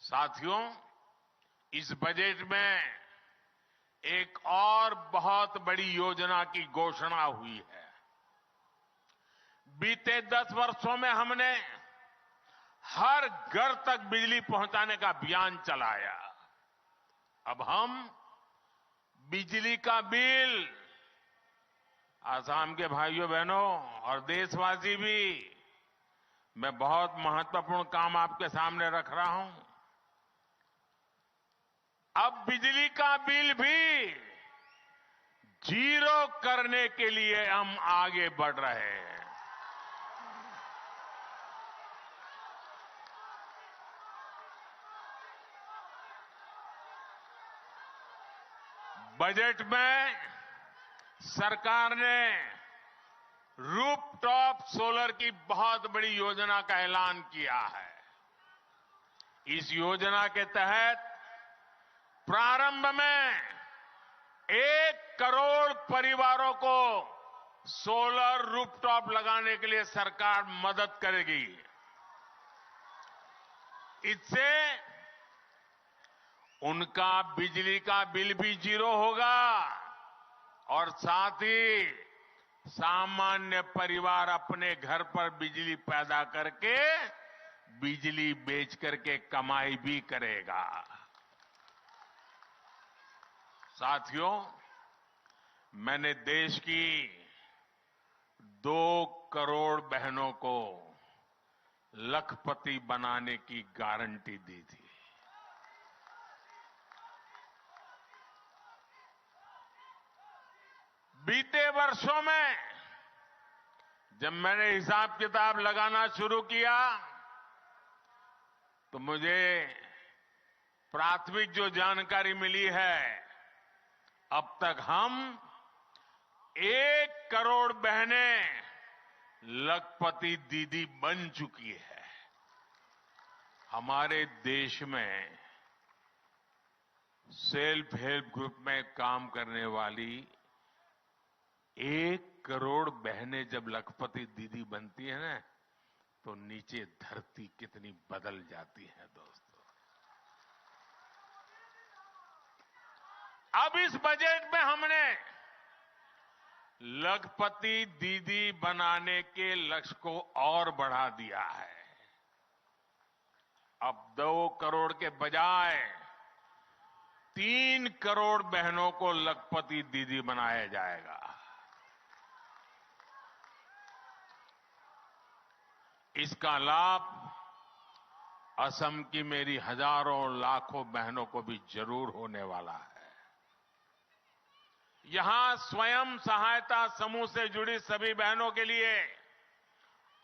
साथियों, इस बजट में एक और बहुत बड़ी योजना की घोषणा हुई है। बीते 10 वर्षों में हमने हर घर तक बिजली पहुंचाने का अभियान चलाया। अब हम बिजली का बिल, आसाम के भाइयों बहनों और देशवासी भी, मैं बहुत महत्वपूर्ण काम आपके सामने रख रहा हूं। अब बिजली का बिल भी जीरो करने के लिए हम आगे बढ़ रहे हैं। बजट में सरकार ने रूफटॉप सोलर की बहुत बड़ी योजना का ऐलान किया है। इस योजना के तहत प्रारंभ में 1 करोड़ परिवारों को सोलर रूफटॉप लगाने के लिए सरकार मदद करेगी। इससे उनका बिजली का बिल भी जीरो होगा और साथ ही सामान्य परिवार अपने घर पर बिजली पैदा करके बिजली बेच करके कमाई भी करेगा। साथियों, मैंने देश की 2 करोड़ बहनों को लखपति बनाने की गारंटी दी थी। बीते वर्षों में जब मैंने हिसाब किताब लगाना शुरू किया तो मुझे प्राथमिक जो जानकारी मिली है, अब तक हम 1 करोड़ बहनें लखपति दीदी बन चुकी है। हमारे देश में सेल्फ हेल्प ग्रुप में काम करने वाली 1 करोड़ बहनें जब लखपति दीदी बनती है ना, तो नीचे धरती कितनी बदल जाती है दोस्तों। अब इस बजट में हमने लखपति दीदी बनाने के लक्ष्य को और बढ़ा दिया है। अब 2 करोड़ के बजाय 3 करोड़ बहनों को लखपति दीदी बनाया जाएगा। इसका लाभ असम की मेरी हजारों लाखों बहनों को भी जरूर होने वाला है। यहां स्वयं सहायता समूह से जुड़ी सभी बहनों के लिए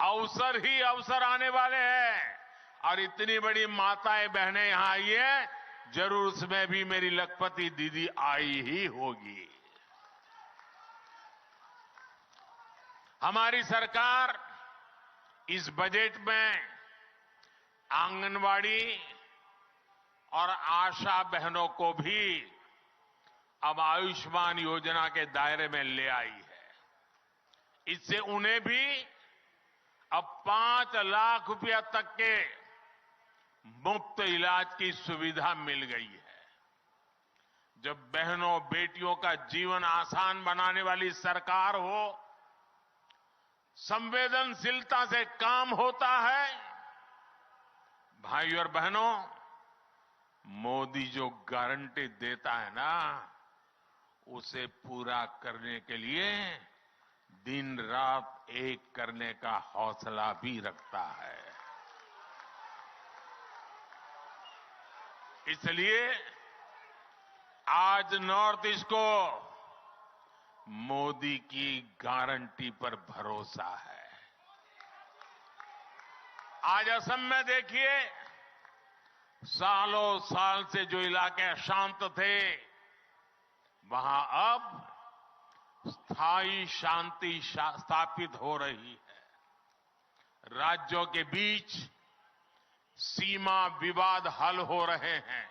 अवसर ही अवसर आने वाले हैं और इतनी बड़ी माताएं बहनें यहां आई है, जरूर उसमें भी मेरी लखपति दीदी आई ही होगी। हमारी सरकार इस बजट में आंगनवाड़ी और आशा बहनों को भी अब आयुष्मान योजना के दायरे में ले आई है। इससे उन्हें भी अब 5 लाख रुपया तक के मुफ्त इलाज की सुविधा मिल गई है। जब बहनों बेटियों का जीवन आसान बनाने वाली सरकार हो, संवेदनशीलता से काम होता है। भाइयों और बहनों, मोदी जो गारंटी देता है ना, उसे पूरा करने के लिए दिन रात एक करने का हौसला भी रखता है। इसलिए आज नॉर्थ ईस्ट को मोदी की गारंटी पर भरोसा है। आज असम में देखिए, सालों साल से जो इलाके अशांत थे, वहां अब स्थायी शांति स्थापित हो रही है। राज्यों के बीच सीमा विवाद हल हो रहे हैं।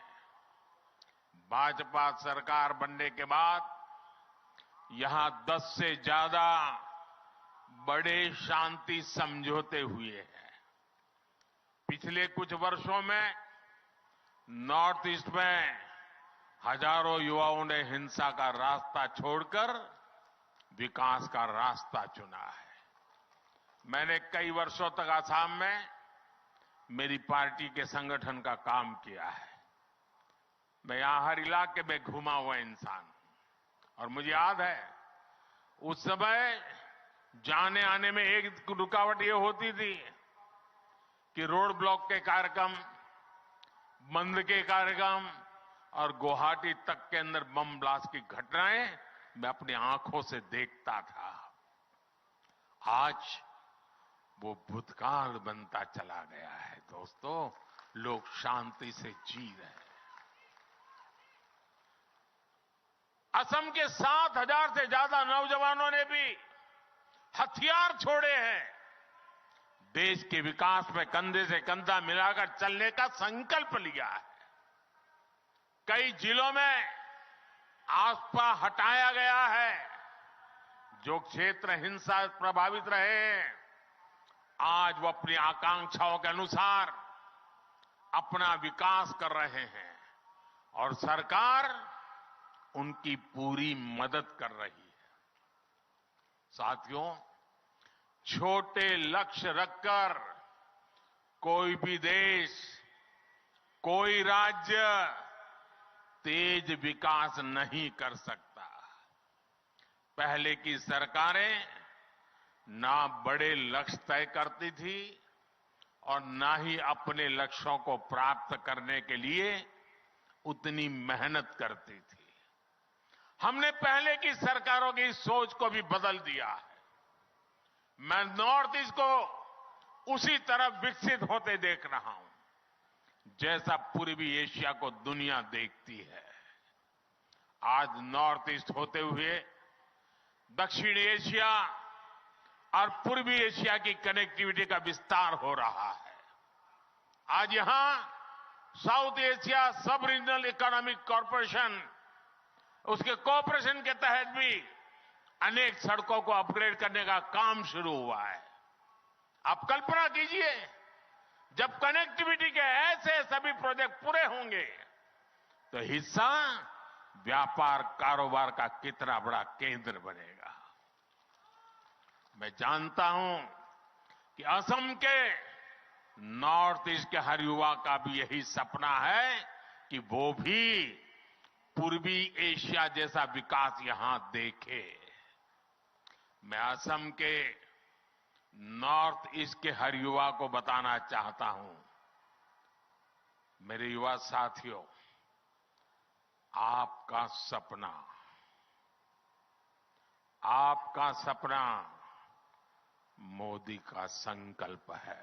भाजपा सरकार बनने के बाद यहां 10 से ज्यादा बड़े शांति समझौते हुए हैं। पिछले कुछ वर्षों में नॉर्थ ईस्ट में हजारों युवाओं ने हिंसा का रास्ता छोड़कर विकास का रास्ता चुना है। मैंने कई वर्षों तक आसाम में मेरी पार्टी के संगठन का काम किया है। मैं यहां हर इलाके में घुमा हुआ इंसान हूं और मुझे याद है उस समय जाने आने में एक रुकावट ये होती थी कि रोड ब्लॉक के कार्यक्रम, बंद के कार्यक्रम और गुवाहाटी तक के अंदर बम ब्लास्ट की घटनाएं मैं अपनी आंखों से देखता था। आज वो भूतकाल बनता चला गया है। दोस्तों, लोग शांति से जी रहे हैं। असम के 7,000 से ज्यादा नौजवानों ने भी हथियार छोड़े हैं। देश के विकास में कंधे से कंधा मिलाकर चलने का संकल्प लिया है। कई जिलों में आस्था हटाया गया है। जो क्षेत्र हिंसा प्रभावित रहे, आज वो अपनी आकांक्षाओं के अनुसार अपना विकास कर रहे हैं और सरकार उनकी पूरी मदद कर रही है। साथियों, छोटे लक्ष्य रखकर कोई भी देश, कोई राज्य तेज विकास नहीं कर सकता। पहले की सरकारें ना बड़े लक्ष्य तय करती थी और ना ही अपने लक्ष्यों को प्राप्त करने के लिए उतनी मेहनत करती थी। हमने पहले की सरकारों की सोच को भी बदल दिया है। मैं नॉर्थ ईस्ट को उसी तरफ विकसित होते देख रहा हूं जैसा पूर्वी एशिया को दुनिया देखती है। आज नॉर्थ ईस्ट होते हुए दक्षिण एशिया और पूर्वी एशिया की कनेक्टिविटी का विस्तार हो रहा है। आज यहां साउथ एशिया सब रीजनल इकोनॉमिक कॉरपोरेशन, उसके कोऑपरेशन के तहत भी अनेक सड़कों को अपग्रेड करने का काम शुरू हुआ है। आप कल्पना कीजिए, जब कनेक्टिविटी के ऐसे सभी प्रोजेक्ट पूरे होंगे तो हिस्सा व्यापार कारोबार का कितना बड़ा केंद्र बनेगा। मैं जानता हूं कि असम के नॉर्थ ईस्ट के हर युवा का भी यही सपना है कि वो भी पूर्वी एशिया जैसा विकास यहां देखे। मैं असम के नॉर्थ ईस्ट के हर युवा को बताना चाहता हूं, मेरे युवा साथियों, आपका सपना मोदी का संकल्प है।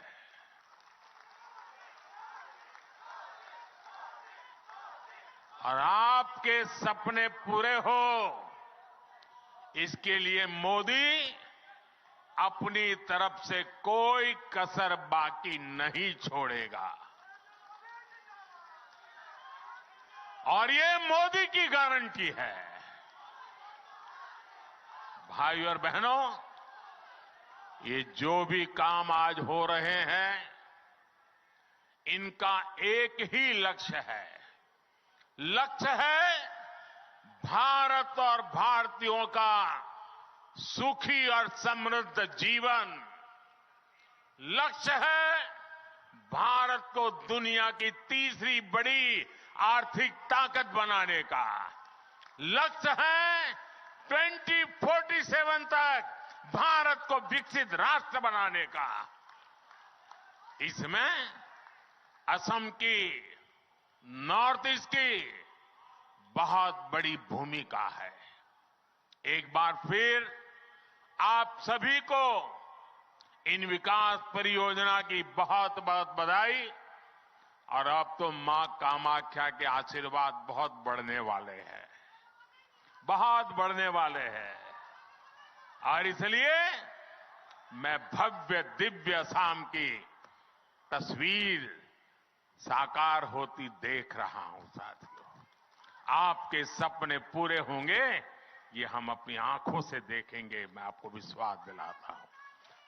और आपके सपने पूरे हो, इसके लिए मोदी अपनी तरफ से कोई कसर बाकी नहीं छोड़ेगा। और ये मोदी की गारंटी है। भाई और बहनों, ये जो भी काम आज हो रहे हैं, इनका एक ही लक्ष्य है। लक्ष्य है भारत और भारतीयों का सुखी और समृद्ध जीवन। लक्ष्य है भारत को दुनिया की तीसरी बड़ी आर्थिक ताकत बनाने का। लक्ष्य है 2047 तक भारत को विकसित राष्ट्र बनाने का। इसमें असम की, नॉर्थ ईस्ट की बहुत बड़ी भूमिका है। एक बार फिर आप सभी को इन विकास परियोजना की बहुत बहुत बधाई। और अब तो मां कामाख्या के आशीर्वाद बहुत बढ़ने वाले हैं, बहुत बढ़ने वाले हैं। और इसलिए मैं भव्य दिव्य असम की तस्वीर साकार होती देख रहा हूं। साथियों, आपके सपने पूरे होंगे, ये हम अपनी आंखों से देखेंगे, मैं आपको विश्वास दिलाता हूं।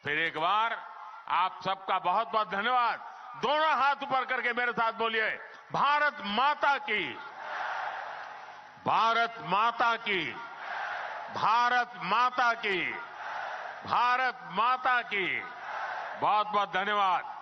फिर एक बार आप सबका बहुत बहुत धन्यवाद। दोनों हाथ ऊपर करके मेरे साथ बोलिए, भारत माता की, भारत माता की, भारत माता की, भारत माता की। बहुत बहुत धन्यवाद।